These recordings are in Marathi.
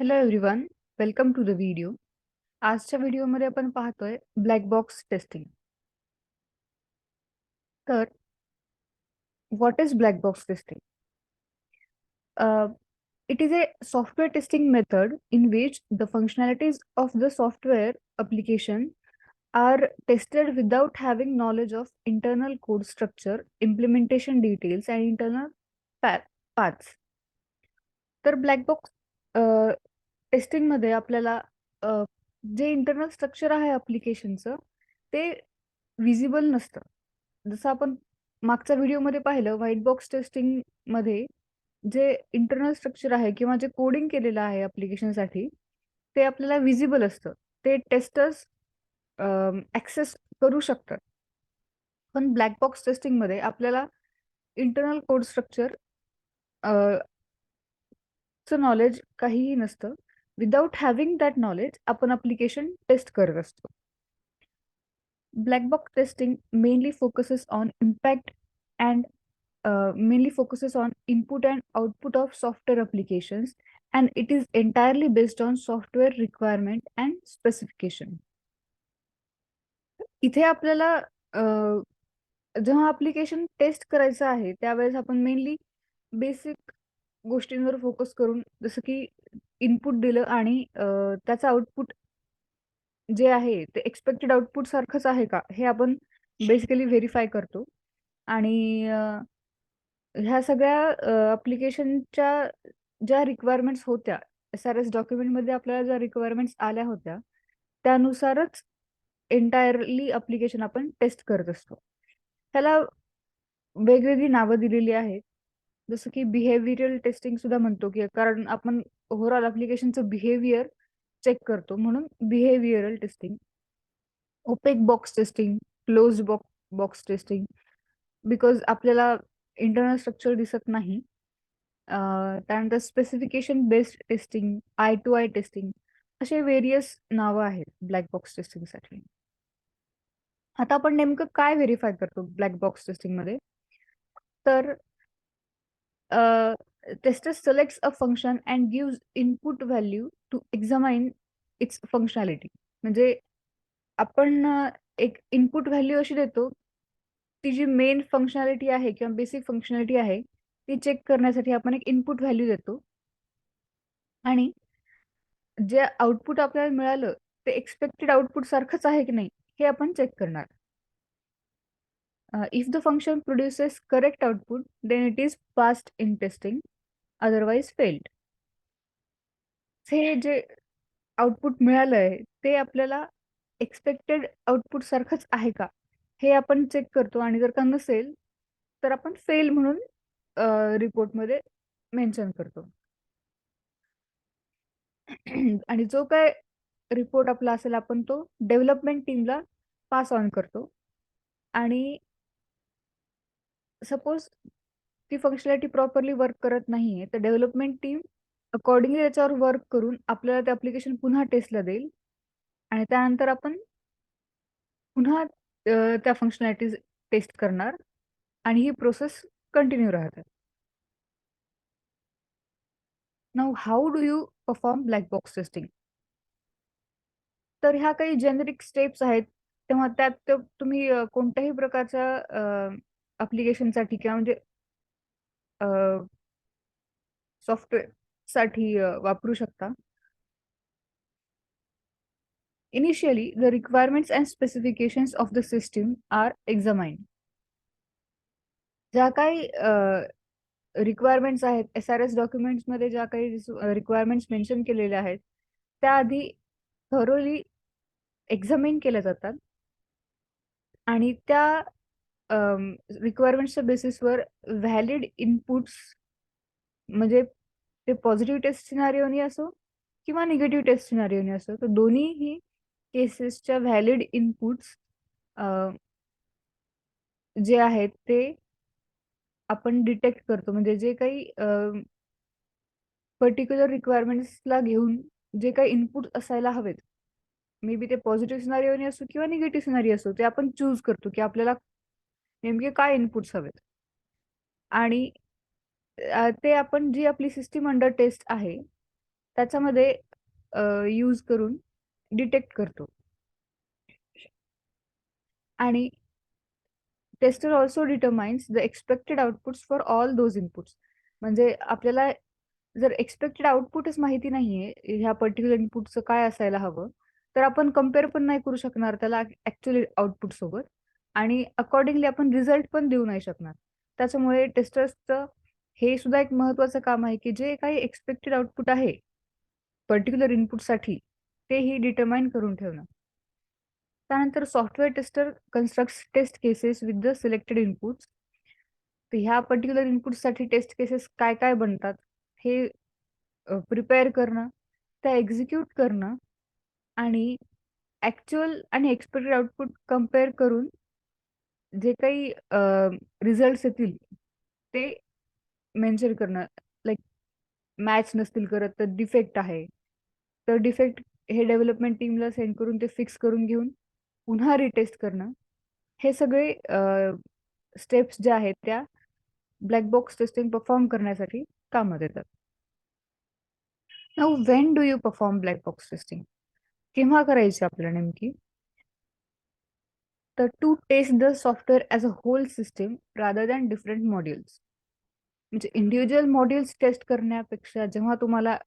Hello everyone, welcome to the video. आजच्या व्हिडिओमध्ये आपण पाहतोय ब्लॅक बॉक्स टेस्टिंग. तर what is black box testing? It is a software testing method in which the functionalities of the software application are tested without having knowledge of internal code structure, implementation details, and internal paths. तर ब्लॅक बॉक्स टेस्टिंगमध्ये आपल्याला अ, जे इंटरनल स्ट्रक्चर आहे ॲप्लिकेशनचं ते विजिबल नसतं. जसं आपण मागच्या व्हिडिओमध्ये पाहिलं, व्हाईट बॉक्स टेस्टिंगमध्ये जे इंटरनल स्ट्रक्चर आहे किंवा जे कोडिंग केलेलं आहे ॲप्लिकेशनसाठी ते आपल्याला विजिबल असतं. ते टेस्टर्स ॲक्सेस करू शकतात. पण ब्लॅक बॉक्स टेस्टिंगमध्ये आपल्याला इंटरनल कोड स्ट्रक्चर चं नॉलेज काहीही नसतं. विदाउट हॅव्हिंग दॅट नॉलेज आपण ॲप्लिकेशन टेस्ट करत असतो. Black box testing mainly focuses on impact and mainly focuses on input and output of software applications, and it is entirely based on software requirement and specification. इथे आपल्याला जेव्हा ॲप्लिकेशन टेस्ट करायचं आहे त्यावेळेस आपण मेनली बेसिक गोष्टींवर फोकस करून, जसं की इनपुट दिलं आणि त्याचं आउटपुट जे आहे ते एक्सपेक्टेड आउटपुट सारखंच आहे का हे आपण बेसिकली व्हेरीफाय करतो. आणि ह्या सगळ्या ॲप्लिकेशनच्या ज्या रिक्वायरमेंट्स होत्या, SRS डॉक्युमेंटमध्ये आपल्याला ज्या रिक्वायरमेंट्स आल्या होत्या त्यानुसारच एंटायरली ॲप्लिकेशन आपण टेस्ट करत असतो. त्याला वेगवेगळी नावं दिलेली आहेत. जसं की बिहेवियरल टेस्टिंग सुद्धा म्हणतो, की कारण आपण ओव्हरऑल ॲप्लिकेशनचं बिहेवियर चेक करतो म्हणून behavioural testing. Opaque box testing, closed box testing, because आपल्याला इंटरनल स्ट्रक्चर दिसत नाही. त्यानंतर specification based testing, I to I testing, असे व्हेरियस नावं आहेत ब्लॅक बॉक्स टेस्टिंगसाठी. आता आपण नेमकं काय व्हेरीफाय करतो ब्लॅक बॉक्स टेस्टिंगमध्ये? तर tester selects a function and gives input value to examine its functionality. म्हणजे आपण एक इनपुट व्हॅल्यू अशी देतो, ती जी मेन फंक्शनॅलिटी आहे किंवा बेसिक फंक्शनॅलिटी आहे ती चेक करण्यासाठी आपण एक इनपुट व्हॅल्यू देतो. आणि जे आउटपुट आपल्याला मिळालं ते एक्सपेक्टेड आउटपुट सारखंच आहे की नाही हे आपण चेक करणार. If the function produces correct output, then it is passed in testing, otherwise failed. हे जे आउटपुट मिळालंय ते आपल्याला एक्सपेक्टेड आउटपुट सारखंच आहे का हे आपण चेक करतो, आणि जर का नसेल तर आपण फेल म्हणून रिपोर्टमध्ये मेन्शन करतो. आणि जो काय रिपोर्ट आपला असेल आपण तो डेव्हलपमेंट टीमला पास ऑन करतो. आणि सपोज ती फंक्शनॅलिटी प्रॉपरली वर्क करत नाहीये तर डेव्हलपमेंट टीम अकॉर्डिंगली त्याच्यावर वर्क करून आपल्याला ते ॲप्लिकेशन पुन्हा टेस्टला देईल, आणि त्यानंतर आपण पुन्हा त्या फंक्शनॅलिटीज टेस्ट करणार आणि ही प्रोसेस कंटिन्यू राहते. Now how do you perform black box testing? तर ह्या काही जेनेरिक स्टेप्स आहेत. तेव्हा त्यात तुम्ही कोणत्याही प्रकारच्या ॲप्लिकेशनसाठी किंवा म्हणजे सॉफ्टवेअरसाठी वापरू शकता. Initially, the requirements and specifications of the system are examined. ज्या काही रिक्वायरमेंट्स आहेत, SRS डॉक्युमेंट्समध्ये ज्या काही रिक्वायरमेंट्स मेन्शन केलेल्या आहेत त्या आधी थरोली एक्झामिन केल्या जातात, आणि त्या रिक्वायरमेंट्सच्या बेसिसवर व्हॅलिड इनपुट्स, म्हणजे ते पॉझिटिव्ह टेस्ट सिनारिओनी असो किंवा निगेटिव्ह टेस्ट सिनारिओनी असो, तर दोन्हीही केसेसच्या व्हॅलिड इनपुट्स जे आहेत ते आपण डिटेक्ट करतो. म्हणजे जे काही पर्टिक्युलर रिक्वायरमेंट्सला घेऊन जे काही इनपुट असायला हवेत, मे बी ते पॉझिटिव्ह सिनारिओनी असो किंवा निगेटिव्ह सिनारिओ असो, ते आपण चूज करतो की आपल्याला नेमके काय इनपुट्स हवेत. आणि ते आपण जी आपली सिस्टीम अंडर टेस्ट आहे त्याच्यामध्ये यूज करून डिटेक्ट करतो. आणि tester also determines the expected outputs for all those inputs. म्हणजे आपल्याला जर एक्सपेक्टेड आउटपुटच माहिती नाहीये ह्या पर्टिक्युलर इनपुटचं काय असायला हवं, तर आपण कम्पेअर पण नाही करू शकणार त्याला ऍक्च्युअली आउटपुट सोबत, आणि अकॉर्डिंगली आपण रिझल्ट पण देऊ नाही शकणार. त्याच्यामुळे टेस्टर्सचं हे सुद्धा एक महत्वाचं काम आहे की जे काही एक्सपेक्टेड आउटपुट आहे पर्टिक्युलर इनपुटसाठी तेही डिटरमाइन करून ठेवणं. त्यानंतर software tester constructs test cases with the selected inputs. तर ह्या पर्टिक्युलर इनपुटसाठी टेस्ट केसेस काय काय बनतात हे प्रिपेअर करणं, त्या एक्झिक्यूट करणं, आणि ऍक्च्युअल आणि एक्सपेक्टेड आउटपुट कम्पेअर करून जे काही रिझल्ट येतील ते मेन्शन करणं. लाईक मॅच नसतील करत तर डिफेक्ट आहे, तर डिफेक्ट हे डेव्हलपमेंट टीमला सेंड करून ते फिक्स करून घेऊन पुन्हा रिटेस्ट करणं. हे सगळे स्टेप्स ज्या आहेत त्या ब्लॅक बॉक्स टेस्टिंग परफॉर्म करण्यासाठी कामात येतात. Now when do you perform black box testing? केव्हा करायची आपल्याला नेमकी? तर to test the software as a whole system rather than different modules. म्हणजे इंडिव्हिज्युअल मॉड्यूल्स टेस्ट करण्यापेक्षा जेव्हा तुम्हाला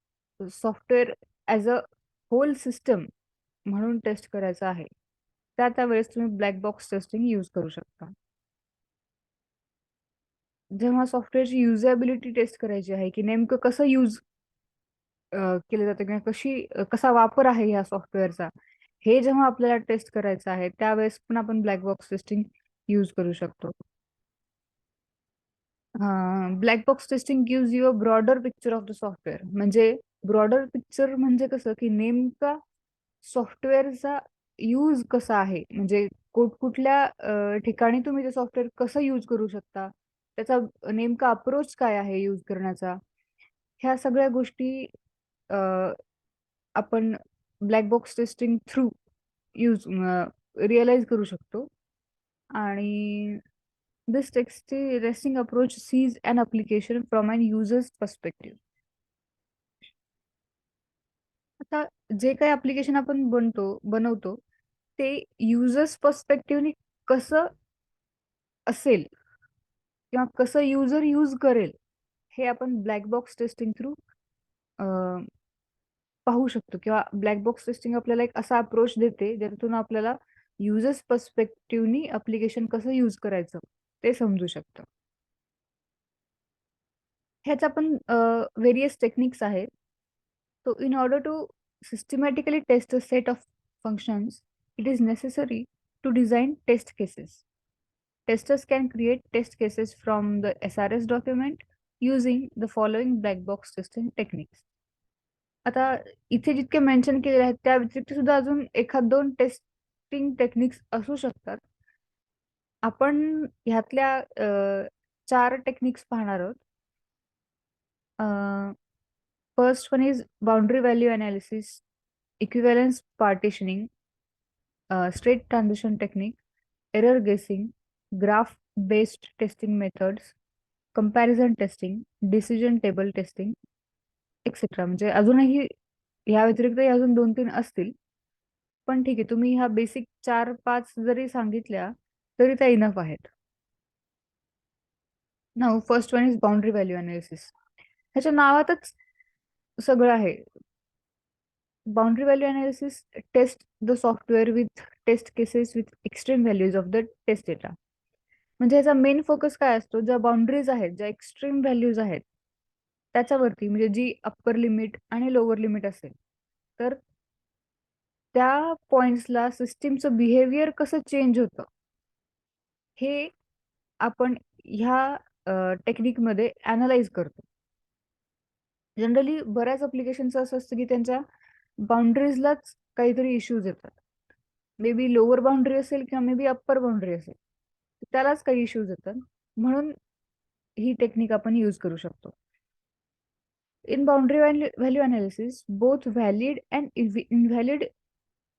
software as a whole system म्हणून टेस्ट करायचं आहे, त्यावेळेस तुम्ही ब्लॅक बॉक्स टेस्टिंग यूज करू शकता. जेव्हा सॉफ्टवेअरची युजेबिलिटी टेस्ट करायची आहे की नेमकं कसं यूज केलं जातं किंवा कसा वापर आहे या सॉफ्टवेअरचा, हे जेव्हा आपल्याला टेस्ट करायचं आहे त्यावेळेस पण आपण ब्लॅक बॉक्स टेस्टिंग यूज करू शकतो. Black box testing gives you a broader picture of the software. म्हणजे ब्रॉडर पिक्चर म्हणजे कसं की नेमका सॉफ्टवेअरचा यूज कसा आहे, म्हणजे कुठल्या ठिकाणी तुम्ही ते सॉफ्टवेअर कसं यूज करू शकता, त्याचा नेमका अप्रोच काय आहे यूज करण्याचा, ह्या सगळ्या गोष्टी अ, आपण black box testing through use realize करू शकतो. आणि this testing approach sees an application from an users perspective. आता जे काही ऍप्लिकेशन आपण बनवतो ते युजर्स पर्स्पेक्टिव्हनी कसं असेल किंवा कसं युजर यूज करेल, हे आपण ब्लॅक बॉक्स टेस्टिंग थ्रू पाहू शकतो. किंवा ब्लॅक बॉक्स टेस्टिंग आपल्याला एक असा अप्रोच देते ज्यातून आपल्याला युजर्स पर्स्पेक्टिव्हनी ऍप्लिकेशन कसं यूज करायचं ते समजू शकतं. ह्याच्या पण व्हेरियस टेक्निक्स आहेत. So in order to systematically test a set of functions, it is necessary to design test cases. Testers can create test cases from the SRS document using the following black box testing techniques. आता इथे जितके मेन्शन केलेले आहेत त्या व्यतिरिक्त सुद्धा अजून एखाद दोन टेस्टिंग टेक्निक्स असू शकतात. आपण ह्यातल्या 4 टेक्निक्स पाहणार आहोत. First one is boundary value analysis, equivalence partitioning, straight transition technique, error guessing, graph-based testing methods, comparison testing, decision table testing, etcetera. म्हणजे अजूनही ह्या व्यतिरिक्त अजून 2-3 असतील. पण ठीक आहे, तुम्ही ह्या बेसिक 4-5 जरी सांगितल्या तरी त्या इनफ आहेत. Now first one is boundary value analysis. ह्याच्या नावातच सगळं आहे. Boundary value analysis test the software with test cases with extreme values of the test data. म्हणजे याचा मेन फोकस काय असतो, ज्या बाउंड्रीज आहेत, ज्या एक्स्ट्रीम व्हॅल्यूज आहेत त्याच्यावरती, म्हणजे जी अप्पर लिमिट आणि लोअर लिमिट असेल, तर त्या पॉइंट्सला सिस्टीमचं बिहेवियर कसं चेंज होतं हे आपण ह्या टेक्निकमध्ये अनालाइज करतो. जनरली बऱ्याच अप्लिकेशनचं असं असतं की त्यांच्या बाउंड्रीजलाच काहीतरी इश्यूज येतात. मे बी लोअर बाउंड्री असेल किंवा मे बी अप्पर बाउंड्री असेल, त्यालाच काही इश्यूज येतात. म्हणून ही टेक्निक आपण यूज करू शकतो. In boundary value analysis both valid and invalid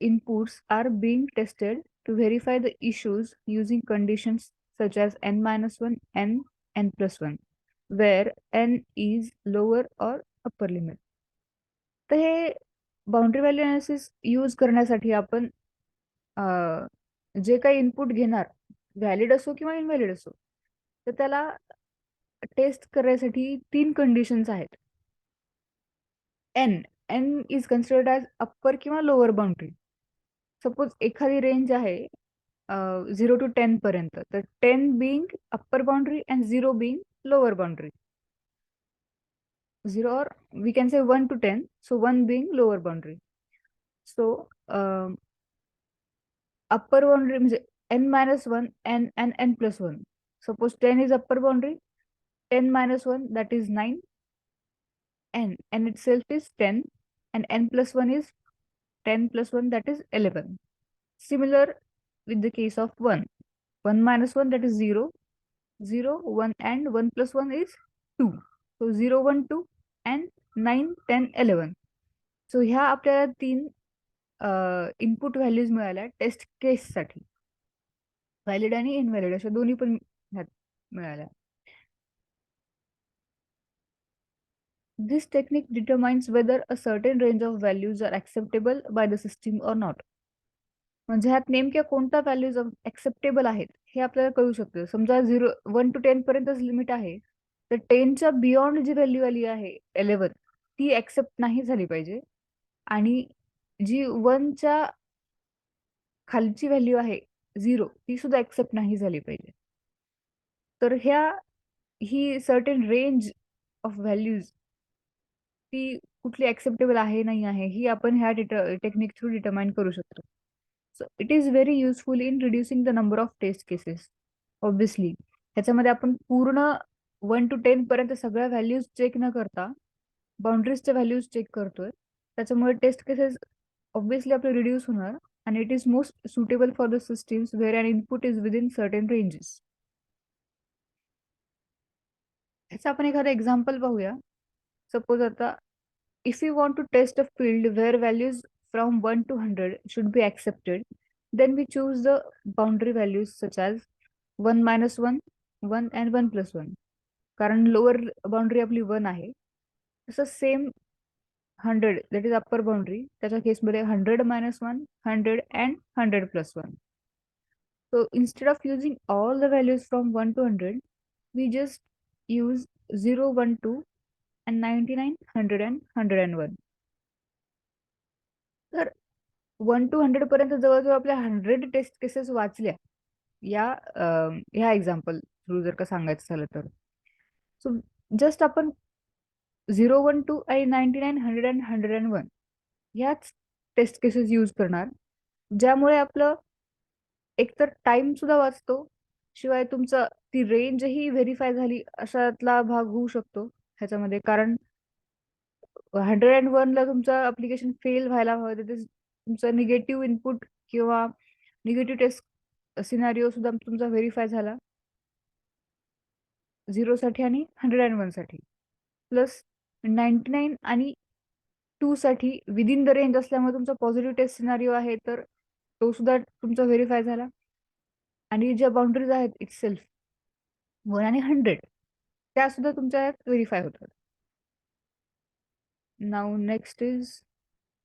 inputs are being tested to verify the issues using conditions such as n-1, n, n+1, where n is lower or upper limit. तर हे बाउंड्री व्हॅल्यू अनालिसिस यूज करण्यासाठी आपण जे काही इनपुट घेणार, व्हॅलिड असो किंवा इनव्हॅलिड असो, तर त्याला टेस्ट करण्यासाठी 3 कंडिशन्स आहेत. N N is considered as upper किंवा लोअर बाउंड्री. सपोज एखादी रेंज आहे 0 to 10 पर्यंत, तर 10 being upper boundary and 0 being lower boundary. 0 or we can say 1 to 10, so 1 being lower boundary. So upper boundary म्हणजे n minus 1 and n plus 1. Suppose 10 is upper boundary, 10 minus 1 that is 9, n itself is 10, and n plus 1 is 10 plus 1 that is 11. Similar with the case of 1. 1 minus 1 that is 0, 0, 1 and 1 plus 1 is 2. So 0, 1, 2 and 9, 10, 11. So ह्या आपल्याला 3 इनपुट व्हॅल्यूज मिळाल्या टेस्ट केससाठी. व्हॅलिड आणि इनव्हॅलिड अशा दोन्ही पण ह्यात मिळाल्या. This technique determines whether a certain range of values are acceptable by the system or not. म्हणजे ह्यात नेमक्या कोणत्या व्हॅल्यूज ऍक्सेप्टेबल आहेत हे आपल्याला कळू शकतं. समजा 1 to 10 पर्यंतच लिमिट आहे, तर 10च्या बियॉन्ड जी व्हॅल्यू आली आहे 11, ती ऍक्सेप्ट नाही झाली पाहिजे, आणि जी 1च्या खालची व्हॅल्यू आहे 0, ती सुद्धा ऍक्सेप्ट नाही झाली पाहिजे. तर ही सर्टेन रेंज ऑफ व्हॅल्यूज ती कुठली ऍक्सेप्टेबल आहे नाही आहे ही आपण ह्या टेक्निक थ्रू डिटरमाइन करू शकतो. So it is very useful in reducing the number of test cases. Obviously ह्याच्यामध्ये आपण पूर्ण 1 to 10 पर्यंत सगळ्या व्हॅल्यूज चेक न करता बाउंड्रीजच्या व्हॅल्यूज चेक करतोय. त्याच्यामुळे टेस्ट केसेस ऑब्विसली आपले रिड्यूस होणार, and it is most suitable for the systems where an input is within certain ranges. ह्याचं आपण एखादं एक्झाम्पल पाहूया. सपोज आता if we want to test a field where values from 1 to 100 should be accepted, then we choose the boundary values such as 1 minus 1, 1 and 1 plus 1. कारण लोअर बाउंड्री आपली 1 आहे. तसं same 100 that is upper boundary, त्याच्या केसमध्ये 100 minus 1, 100 and 100 plus 1. So instead of using all the values from 1 to 100, we just use 0, 1, 2 and 99, 100 and 101. तर 1 to 100 पर्यंत जवळजवळ आपल्या 100 टेस्ट केसेस वाचल्या ह्या एक्झाम्पल थ्रू जर का सांगायचं झालं तर. सो जस्ट आपण 0, 1, 2 आणि 99, 100 and 101 ह्याच टेस्ट केसेस यूज करणार, ज्यामुळे आपलं एकतर टाइम सुद्धा वाचतो, शिवाय तुमचं ती रेंजही व्हेरीफाय झाली अशातला भाग होऊ शकतो ह्याच्यामध्ये. कारण 101 ला तुमचं ऍप्लिकेशन फेल व्हायला हवं, तिथे तुमचं निगेटिव्ह इनपुट किंवा निगेटिव्ह टेस्ट सिनारिओ सुद्धा तुमचा व्हेरीफाय झाला 0 साठी आणि 101 साठी. प्लस 99 आणि 2 साठी विदिन द रेंज असल्यामुळे तुमचा पॉझिटिव्ह टेस्ट सिनारिओ आहे, तर तो सुद्धा तुमचा व्हेरीफाय झाला. आणि ज्या बाउंड्रीज आहेत इटसेल्फ 1 आणि 100 त्या सुद्धा तुमच्या व्हेरीफाय होतात. Now next is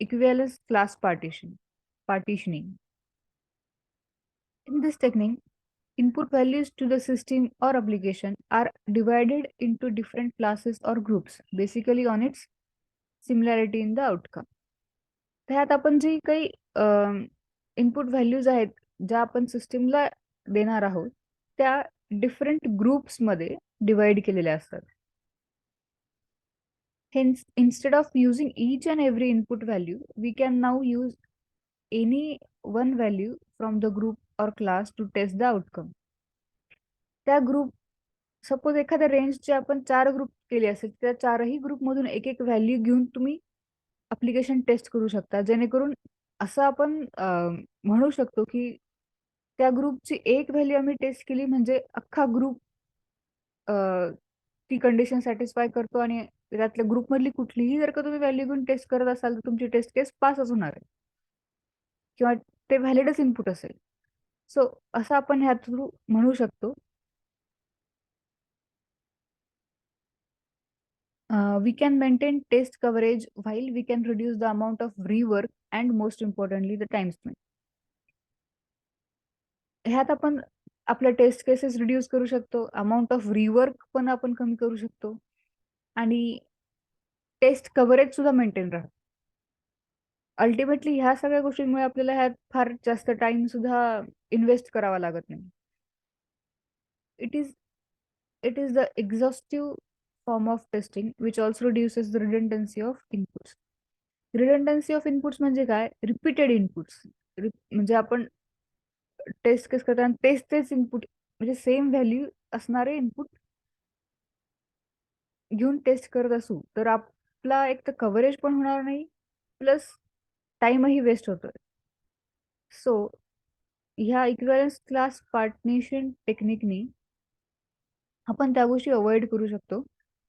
equivalence class partitioning. In this technique, input values to the system or application are divided into different classes or groups, basically on its similarity in the outcome. त्यात आपण जी काही इनपुट व्हॅल्यूज आहेत ज्या आपण सिस्टीमला देणार आहोत, त्या डिफरंट ग्रुप्समध्ये डिवाइड केलेल्या असतात. Hence, instead of using each and every input value, we can now use any one value from the group or class to test the outcome. त्या ग्रुप सपोज एखाद्या रेंजचे आपण 4 ग्रुप केले असेल, त्या 4ही ग्रुपमधून एक एक व्हॅल्यू घेऊन तुम्ही ऍप्लिकेशन टेस्ट करू शकता, जेणेकरून असं आपण म्हणू शकतो की त्या ग्रुपची एक व्हॅल्यू आम्ही टेस्ट केली म्हणजे अख्खा ग्रुप ती कंडिशन सॅटिस्फाय करतो, आणि त्यातल्या ग्रुपमधली कुठलीही जर का तुम्ही व्हॅल्यू घेऊन टेस्ट करत असाल तर तुमची टेस्ट केस पासच होणार आहे किंवा ते व्हॅलिडच इनपुट असेल. सो असं आपण ह्या थ्रू म्हणू शकतो. We can maintain test coverage while we can reduce the amount of rework and most importantly the time spent. ह्यात आपण आपल्या टेस्ट केसेस रिड्यूस करू शकतो, अमाऊंट ऑफ रिवर्क पण आपण कमी करू शकतो आणि टेस्ट कव्हरेज सुद्धा मेंटेन राहतो. अल्टिमेटली ह्या सगळ्या गोष्टींमुळे आपल्याला ह्यात फार जास्त टाइम सुद्धा इन्व्हेस्ट करावा लागत नाही. It is it is the exhaustive form of testing which also reduces the redundancy of inputs. Redundancy of inputs म्हणजे काय? Repeated inputs. म्हणजे आपण टेस्ट केस करताना तेच इनपुट म्हणजे सेम व्हॅल्यू असणारे इनपुट घेऊन टेस्ट करत असू तर आपला एक तर कव्हरेज पण होणार नाही, प्लस टाइमही वेस्ट होतोय. सो ह्या इक्विव्हॅलन्स क्लास पार्टिशन टेक्निकनी आपण त्या गोष्टी अवॉइड करू शकतो,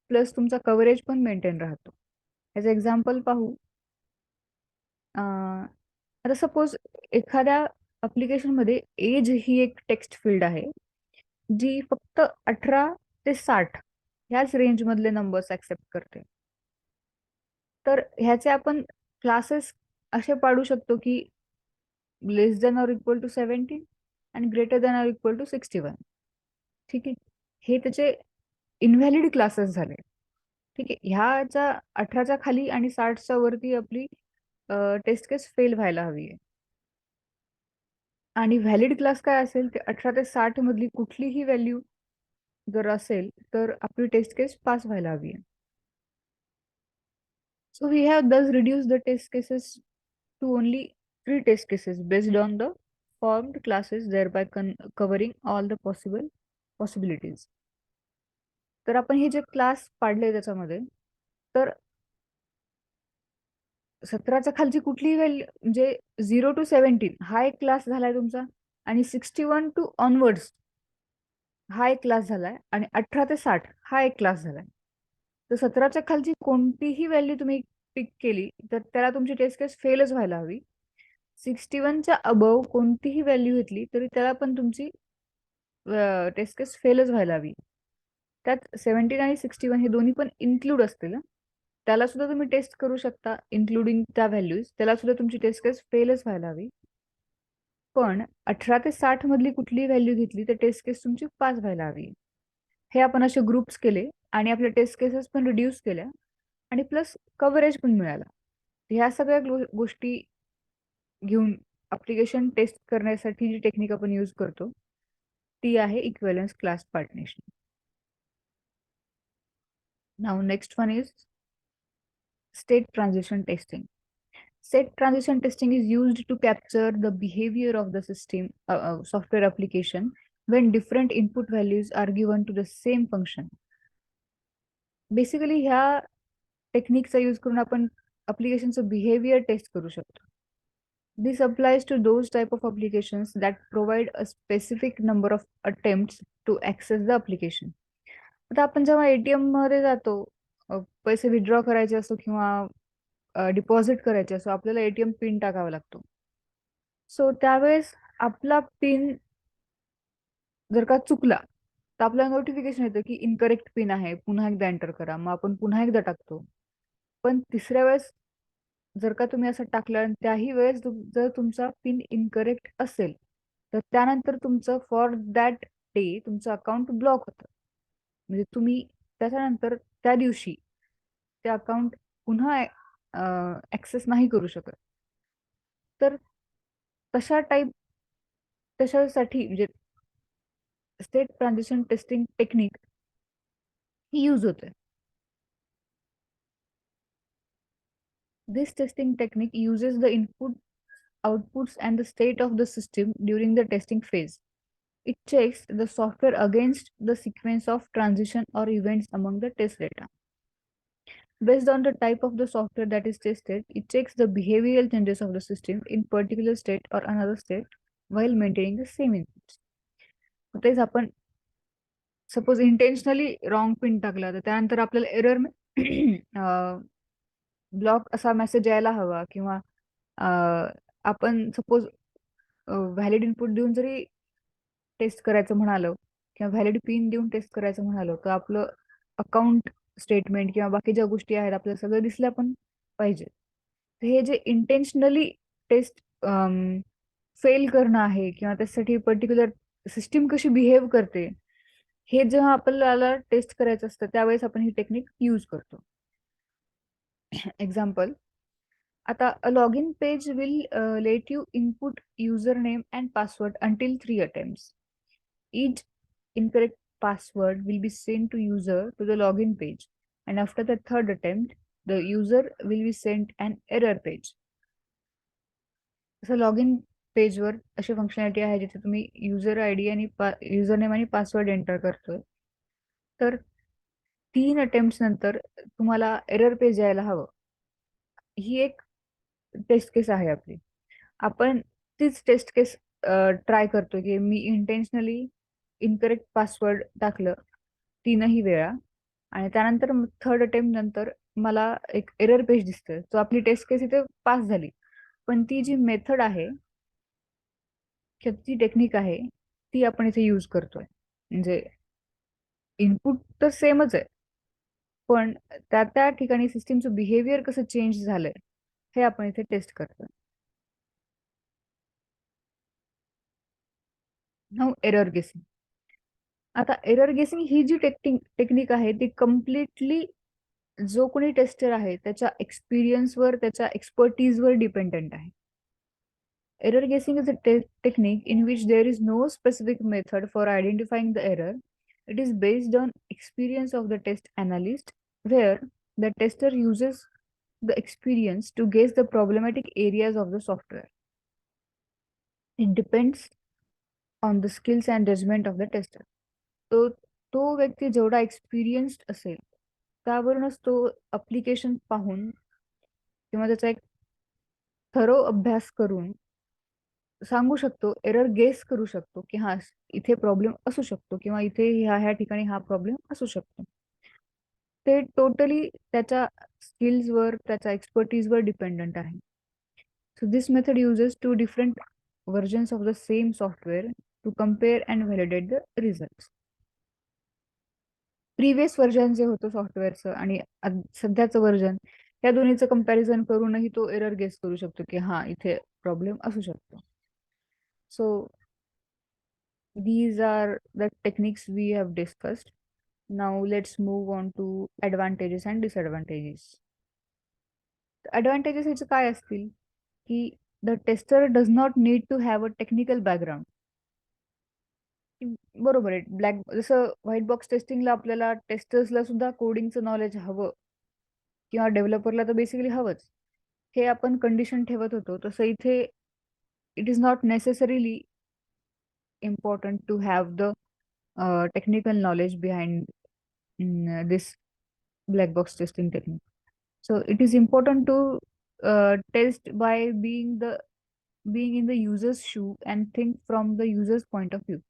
प्लस तुमचा कव्हरेज पण मेंटेन राहतो. ॲज एक्झाम्पल पाहू, आता सपोज एखाद्या मध्ये एज ही एक टेक्स्ट फील्ड आहे जी फक्त 18 ते 60 ह्याच रेंज मधले नंबर्स ऍक्सेप्ट करते. तर ह्याचे आपण क्लासेस असे पाडू शकतो की less than or equal to 17 आणि greater than or equal to 61. ठीक आहे, हे त्याचे इनव्हॅलिड क्लासेस झाले. ठीक आहे, ह्याच्या 18च्या खाली आणि 60च्या वरती आपली टेस्ट केस फेल व्हायला हवी आहे. आणि व्हॅलिड क्लास काय असेल ते 18 ते 60 मधली कुठलीही व्हॅल्यू जर असेल तर आपली टेस्ट केस पास व्हायला हवी आहे. So we have thus reduced the test cases to only 3 test cases based on the formed classes, thereby covering all the possibilities. तर आपण हे जे क्लास पाडले त्याच्यामध्ये, तर 17च्या खालची कुठलीही व्हॅल्यू म्हणजे 0 to 17 हा एक क्लास झालाय तुमचा, आणि 61 टू ऑनवर्ड्स हा एक क्लास झालाय, आणि 18 ते 60 हा एक क्लास झालाय. तर 17च्या खालची कोणतीही व्हॅल्यू तुम्ही पिक केली तर त्याला तुमची टेस्ट केस फेलच व्हायला हवी. 61च्या अबव कोणतीही व्हॅल्यू घेतली तरी त्याला पण तुमची टेस्ट केस फेलच व्हायला हवी. त्यात 17 आणि 61 हे दोन्ही पण इन्क्लूड असतील. त्याला सुद्धा तुम्ही टेस्ट करू शकता इन्क्लुडिंग त्या व्हॅल्यूज, त्याला सुद्धा तुमची टेस्ट केस फेलच व्हायला हवी. पण 18 ते 60 मधली कुठली व्हॅल्यू घेतली तर टेस्ट केस तुमची पास व्हायला हवी. हे आपण असे ग्रुप्स केले आणि आपल्या टेस्ट केसेस पण रिड्यूस केल्या आणि प्लस कव्हरेज पण मिळाला. ह्या सगळ्या गोष्टी घेऊन ऍप्लिकेशन टेस्ट करण्यासाठी जी टेक्निक आपण यूज करतो ती आहे equivalence class partition. Now next one is state transition testing. State transition testing is used to capture the behavior of the system software application when different input values are given to the same function. Basically ह्या टेक्निकचा यूज करून आपण ऍप्लिकेशनचं बिहेवियर टेस्ट करू शकतो. This applies to those type of applications that provide a specific number of attempts to access the application. आता आपण जेव्हा एटीएम मध्ये जातो, पैसे विथड्रॉ करायचे असो किंवा डिपॉझिट करायचे असो, आपल्याला एटीएम पिन टाकावा लागतो. सो त्यावेळेस आपला पिन जर का चुकला तर आपल्याला नोटिफिकेशन येतं की इनकरेक्ट पिन आहे, पुन्हा एकदा एंटर करा. मग आपण पुन्हा एकदा टाकतो. पण तिसऱ्या वेळेस जर का तुम्ही असं टाकलं आणि त्याही वेळेस जर तुमचा पिन इनकरेक्ट असेल तर त्यानंतर तुमचं फॉर दॅट डे तुमचं अकाउंट ब्लॉक होतं. म्हणजे तुम्ही त्याच्यानंतर त्या दिवशी ते अकाउंट पुन्हा ऍक्सेस नाही करू शकत. तर तशासाठी म्हणजे स्टेट ट्रान्झिशन टेस्टिंग टेक्निक ही यूज होते. This testing technique uses the input, outputs, and the state of the system during the testing phase. It checks the software against the sequence of transition or events among the test data. Based on the type of the software that is tested, it checks the behavioral changes of the system in particular state or another state while maintaining the same inputs. तेच आपण सपोज इंटेन्शनली रॉंग पिन टाकला तर त्यानंतर आपल्याला एरर ब्लॉक असा मेसेज यायला हवा, किंवा आपण सपोज व्हॅलिड इनपुट देऊन जरी टेस्ट करायचं म्हणालो किंवा व्हॅलिड पिन देऊन टेस्ट करायचं म्हणालो तर आपलं अकाउंट स्टेटमेंट किंवा बाकी ज्या गोष्टी आहेत आपल्याला सगळं दिसल्या पण पाहिजे. तर हे जे इंटेन्शनली टेस्ट फेल करणं आहे किंवा त्यासाठी पर्टिक्युलर सिस्टीम कशी बिहेव करते, हे जेव्हा आपल्याला टेस्ट करायचं असतं त्यावेळेस आपण ही टेक्निक यूज करतो. एक्झाम्पल, आता a login page will let you input user name and password until 3 attempts. Each incorrect password will be sent to user to the login page, and after the third attempt, the user will be sent an error page. असं लॉगिन पेजवर अशी फंक्शनॅलिटी आहे जिथे तुम्ही युजर आय डी आणि युजर नेम आणि पासवर्ड एंटर करतोय. तर 3 अटेम्प्ट नंतर तुम्हाला एरर पेज यायला हवं. ही एक टेस्ट केस आहे आपली. आपण तीच टेस्ट केस ट्राय करतो की मी इंटेन्शनली इनकरेक्ट पासवर्ड टाकलं 3ही वेळा आणि त्यानंतर थर्ड अटेम्प्ट नंतर मला एक एरर पेज दिसतोय. सो आपली टेस्ट केस इथे पास झाली. पण ती जी मेथड आहे किंवा ती टेक्निक आहे ती आपण इथे यूज करतोय. म्हणजे इनपुट तर सेमच आहे, पण त्या त्या ठिकाणी सिस्टीमचं बिहेवियर कसं चेंज झालंय हे आपण इथे टेस्ट करतोय. नाऊ एरर गेसिंग. आता एरर गेसिंग ही जी टेक्निक आहे ती कम्प्लिटली जो कोणी टेस्टर आहे त्याच्या एक्सपिरियन्सवर, त्याच्या एक्सपर्टीजवर डिपेंडंट आहे. Error guessing is a technique in which there is no specific method for identifying the error. It is based on experience of the test analyst, where the tester uses the experience to guess the problematic areas of the software. It depends on the skills and judgment of the tester. तो तो व्यक्ती जेवढा एक्सपिरियन्स्ड असेल त्यावरूनच तो अप्लिकेशन पाहून किंवा त्याचा एक थरो अभ्यास करून सांगू शकतो, एरर गेस करू शकतो की हा इथे प्रॉब्लेम असू शकतो किंवा इथे ह्या ह्या ठिकाणी हा प्रॉब्लेम असू शकतो. ते टोटली त्याच्या स्किल्सवर, त्याच्या एक्सपर्टीजवर डिपेंडंट आहे. So this method uses two different versions of the same software to compare and validate the result. Previous version जे होतं सॉफ्टवेअरचं आणि सध्याचं व्हर्जन, या दोन्हीचं कंपॅरिझन करूनही तो एरर गेस करू शकतो की हा इथे प्रॉब्लेम असू शकतो. So these are the techniques we have discussed. Now let's move on to advantages and disadvantages. The advantages ह्याचे काय असतील की the tester does not need to have a technical background. बरोबर आहे. जसं व्हाईट बॉक्स टेस्टिंगला आपल्याला टेस्टर्सला सुद्धा कोडिंगचं नॉलेज हवं किंवा डेव्हलपरला तर बेसिकली हवंच, हे आपण कंडिशन ठेवत होतो. तसं इथे it is not necessarily important to have the technical knowledge behind this black box testing technique. So it is important to test by being in the user's shoe and think from the user's point of view.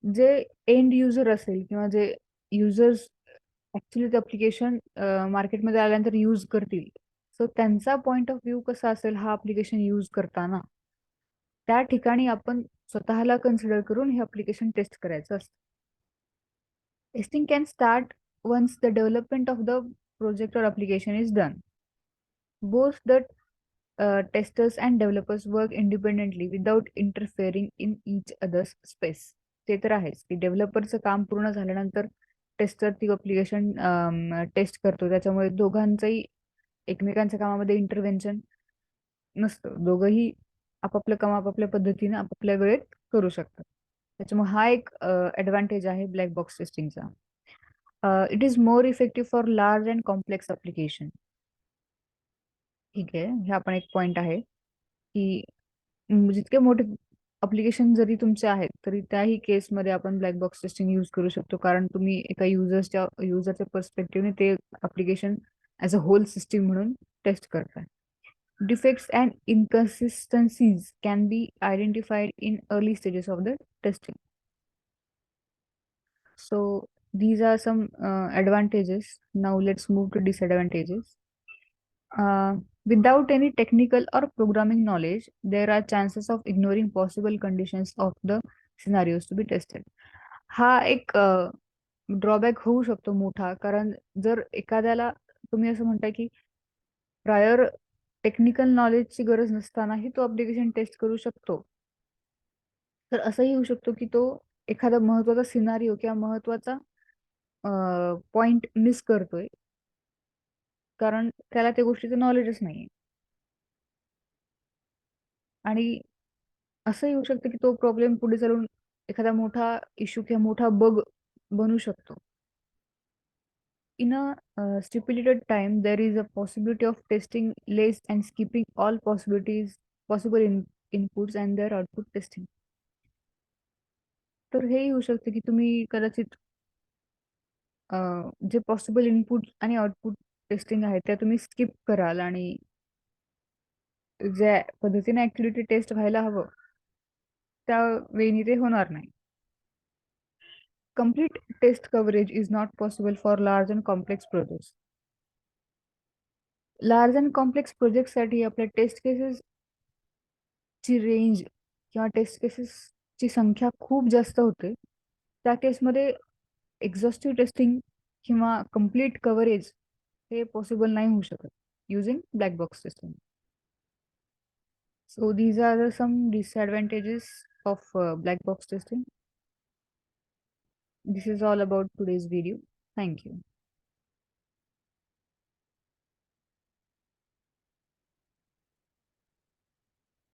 जे एंड युजर असेल किंवा जे युजर्स ऍक्च्युली ते अप्लिकेशन मार्केटमध्ये आल्यानंतर यूज करतील, सो त्यांचा पॉइंट ऑफ व्ह्यू कसा असेल हा अप्लिकेशन यूज करताना, त्या ठिकाणी आपण स्वतःला कन्सिडर करून हे अप्लिकेशन टेस्ट करायचं असतं. Testing can start once the development of the project or application is done. Both the testers and developers work independently without interfering in each other's space. ते तर आहेच की डेव्हलपरचं काम पूर्ण झाल्यानंतर टेस्टर ती अप्लिकेशन टेस्ट करतो, त्याच्यामुळे दोघांचंही एकमेकांच्या कामामध्ये इंटरव्हेन्शन नसतं. दोघंही आपापलं काम आपापल्या पद्धतीने आपापल्या वेळेत करू शकतात. त्याच्यामुळे हा एक ॲडव्हान्टेज आहे ब्लॅक बॉक्स टेस्टिंगचा. It is more effective for large and complex application. ठीक आहे, हे आपण एक पॉइंट आहे की जितके मोठे अप्लिकेशन जरी तुमचे आहेत तरी त्याही केसमध्ये आपण ब्लॅक बॉक्स टेस्टिंग यूज करू शकतो, कारण तुम्ही एका युजरच्या पर्स्पेक्टिव्हने ते application as a whole system म्हणून टेस्ट करताय. Defects and inconsistencies can be identified in early stages of the testing. So these are some advantages. Now let's move to disadvantages. Without any technical or programming knowledge, there are chances of ignoring possible conditions of the scenarios to be tested. हा एक ड्रॉबॅक होऊ शकतो मोठा. कारण जर एखाद्याला तुम्ही असं म्हणताय की प्रायर टेक्निकल नॉलेजची गरज नसतानाही तो ॲप्लिकेशन टेस्ट करू शकतो. तर असंही होऊ शकतो की तो एखादा महत्त्वाचा सिनारिओ किंवा महत्त्वाचा पॉइंट मिस करतोय, कारण त्याला त्या गोष्टीचं नॉलेजच नाहीये. आणि असंही होऊ शकतं की तो प्रॉब्लेम पुढे चालून एखादा मोठा इश्यू किंवा मोठा बग बनू शकतो. In a stipulated time, there is a possibility of testing less and skipping all possible inputs and their output testing. तर हेही होऊ शकते की तुम्ही कदाचित जे पॉसिबल इनपुट आणि आउटपुट टेस्टिंग आहे त्या तुम्ही स्किप कराल आणि ज्या पद्धतीने ऍक्च्युली टेस्ट व्हायला हवं त्या वेळी ते होणार नाही. Complete test coverage is not possible for large and complex projects. Large and complex प्रोजेक्टसाठी आपल्या टेस्ट केसेस ची रेंज किंवा टेस्ट केसेसची संख्या खूप जास्त होते. त्या केसमध्ये एक्झॉस्टिव्ह टेस्टिंग किंवा कम्प्लीट कव्हरेज हे पॉसिबल नाही होऊ शकत using black box testing. So these are some disadvantages of black box testing. This is all about today's video. Thank you.